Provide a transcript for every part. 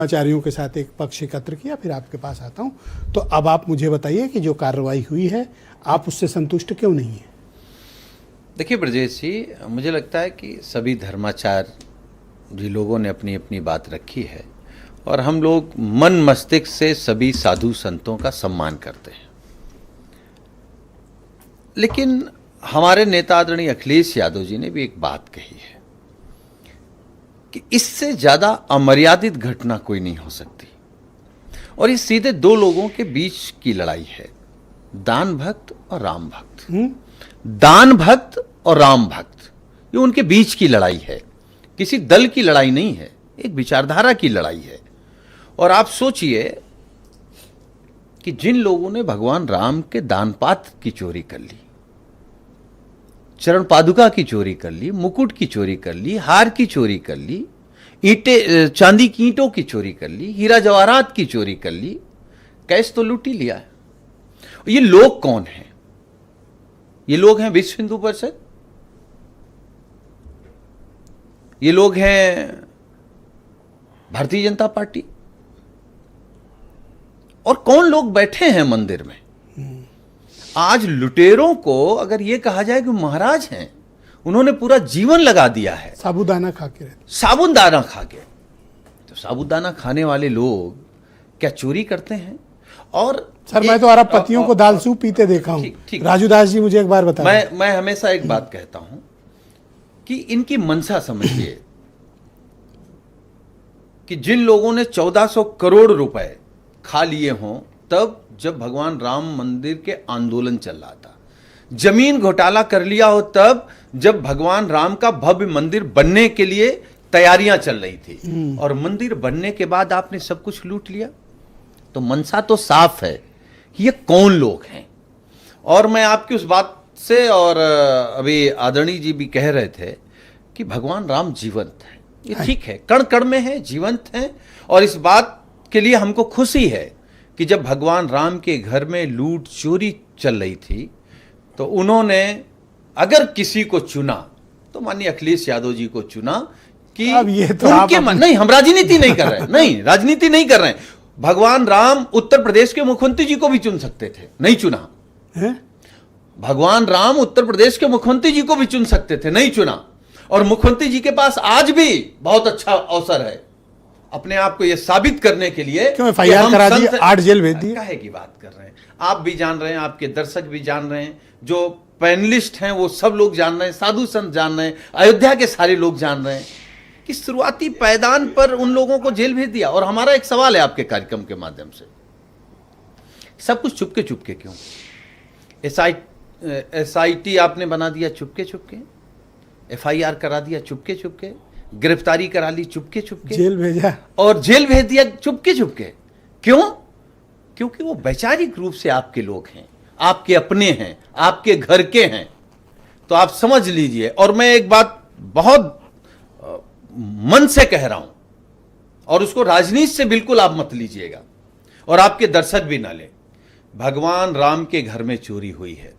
कर्मचारियों के साथ एक पक्ष एकत्र किया, फिर आपके पास आता हूं। तो अब आप मुझे बताइए कि जो कार्रवाई हुई है आप उससे संतुष्ट क्यों नहीं है? देखिए ब्रजेश जी, मुझे लगता है कि सभी धर्माचार्य लोगों ने अपनी अपनी बात रखी है और हम लोग मन मस्तिष्क से सभी साधु संतों का सम्मान करते हैं। लेकिन हमारे नेता आदरणीय अखिलेश यादव जी ने भी एक बात कही है कि इससे ज्यादा अमर्यादित घटना कोई नहीं हो सकती, और ये सीधे दो लोगों के बीच की लड़ाई है, दान भक्त और राम भक्त। दान भक्त और राम भक्त, ये उनके बीच की लड़ाई है, किसी दल की लड़ाई नहीं है, एक विचारधारा की लड़ाई है। और आप सोचिए कि जिन लोगों ने भगवान राम के दान पात्र की चोरी कर ली, चरण पादुका की चोरी कर ली, मुकुट की चोरी कर ली, हार की चोरी कर ली, ईंटें चांदी की ईंटों की चोरी कर ली, हीरा जवाहरात की चोरी कर ली, कैश तो लूट ही लिया है। ये लोग कौन हैं? ये लोग हैं विश्व हिंदू परिषद, ये लोग हैं भारतीय जनता पार्टी, और कौन लोग बैठे हैं मंदिर में? आज लुटेरों को अगर यह कहा जाए कि महाराज हैं, उन्होंने पूरा जीवन लगा दिया है साबूदाना खा के, साबूदाना खा के, तो साबूदाना खाने वाले लोग क्या चोरी करते हैं? और सर मैं तो अरब पतियों को दाल सूप पीते देखा हूं। राजू दास जी मुझे एक बार बताएं। मैं हमेशा एक बात कहता हूं कि इनकी मनसा समझिए कि जिन लोगों ने 1400 करोड़ रुपए खा लिए हों तब जब भगवान राम मंदिर के आंदोलन चल रहा था, जमीन घोटाला कर लिया हो तब जब भगवान राम का भव्य मंदिर बनने के लिए तैयारियां चल रही थी, और मंदिर बनने के बाद आपने सब कुछ लूट लिया, तो मनसा तो साफ है कि ये कौन लोग हैं। और मैं आपकी उस बात से, और अभी आदरणीय जी भी कह रहे थे कि भगवान राम जीवंत है, ये ठीक है, कण कण में है, जीवंत है। और इस बात के लिए हमको खुशी है कि जब भगवान राम के घर में लूट चोरी चल रही थी तो उन्होंने अगर किसी को चुना तो माननीय अखिलेश यादव जी को चुना कि अब ये तो उनके नहीं, हम राजनीति नहीं कर रहे हैं, नहीं राजनीति नहीं कर रहे हैं। भगवान राम उत्तर प्रदेश के मुख्यमंत्री जी को भी चुन सकते थे, नहीं चुना है? भगवान राम उत्तर प्रदेश के मुख्यमंत्री जी को भी चुन सकते थे, नहीं चुना। और मुख्यमंत्री जी के पास आज भी बहुत अच्छा अवसर है अपने आप को यह साबित करने के लिए। क्यों एफआईआर करा दी, 8 जेल भेज दिए? काहे की बात कर रहे हैं? आप भी जान रहे हैं, आपके दर्शक भी जान रहे हैं, जो पैनलिस्ट हैं वो सब लोग जान रहे हैं, साधु संत जान रहे हैं, अयोध्या के सारे लोग जान रहे हैं कि शुरुआती पायदान पर उन लोगों को जेल भेज दिया। और हमारा एक सवाल है आपके कार्यक्रम के माध्यम से, सब कुछ चुपके चुपके क्यों? SIT आपने बना दिया चुपके चुपके, FIR करा दिया चुपके चुपके, गिरफ्तारी करा ली चुपके चुपके, जेल भेजा और जेल भेज दिया चुपके चुपके। क्यों? क्योंकि वो वैचारिक रूप से आपके लोग हैं, आपके अपने हैं, आपके घर के हैं। तो आप समझ लीजिए, और मैं एक बात बहुत मन से कह रहा हूं, और उसको राजनीति से बिल्कुल आप मत लीजिएगा, और आपके दर्शक भी ना लें। भगवान राम के घर में चोरी हुई है,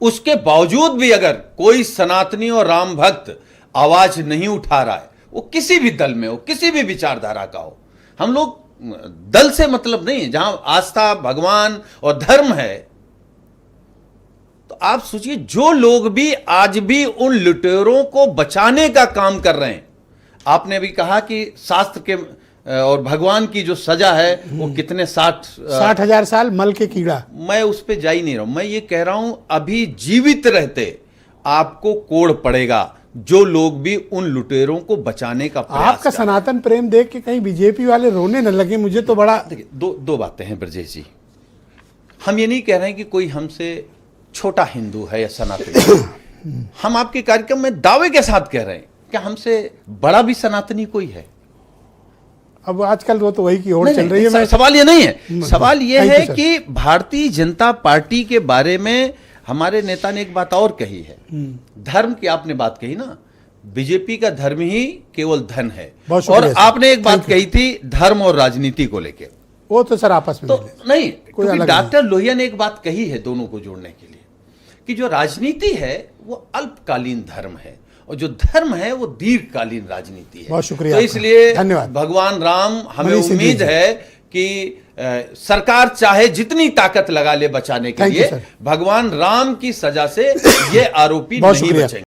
उसके बावजूद भी अगर कोई सनातनी और राम भक्त आवाज नहीं उठा रहा है, वो किसी भी दल में हो, किसी भी विचारधारा का हो, हम लोग दल से मतलब नहीं है, जहां आस्था भगवान और धर्म है। तो आप सोचिए, जो लोग भी आज भी उन लुटेरों को बचाने का काम कर रहे हैं, आपने भी कहा कि शास्त्र के और भगवान की जो सजा है वो कितने 60,000 साल मल के कीड़ा। मैं उस पर जा ही नहीं रहा हूं, मैं ये कह रहा हूं अभी जीवित रहते आपको कोड़ पड़ेगा जो लोग भी उन लुटेरों को बचाने का प्रयास। आपका सनातन प्रेम देख के कहीं बीजेपी वाले रोने न लगे, मुझे तो बड़ा। देखिए, दो बातें हैं ब्रजेश जी, हम ये नहीं कह रहे हैं कि कोई हमसे छोटा हिंदू है या सनातनी हम आपके कार्यक्रम में दावे के साथ कह रहे हैं कि हमसे बड़ा भी सनातनी कोई है? अब आजकल वो तो वही की ओर चल रही है। सवाल ये नहीं है, सवाल ये है कि भारतीय जनता पार्टी के बारे में हमारे नेता ने एक बात और कही है, धर्म की आपने बात कही ना, बीजेपी का धर्म ही केवल धन है। और आपने एक बात कही थी धर्म और राजनीति को लेकर, वो तो सर आपस में तो नहीं, क्योंकि डॉक्टर लोहिया ने एक बात कही है दोनों को जोड़ने के लिए कि जो राजनीति है वो अल्पकालीन धर्म है और जो धर्म है वो दीर्घकालीन राजनीति है। बहुत शुक्रिया तो आपका। इसलिए धन्यवाद। भगवान राम, हमें मनीष सिंह उम्मीद जी। है कि सरकार चाहे जितनी ताकत लगा ले बचाने के Thank you, लिए, sir। भगवान राम की सजा से ये आरोपी बहुत नहीं शुक्रिया। बचेंगे।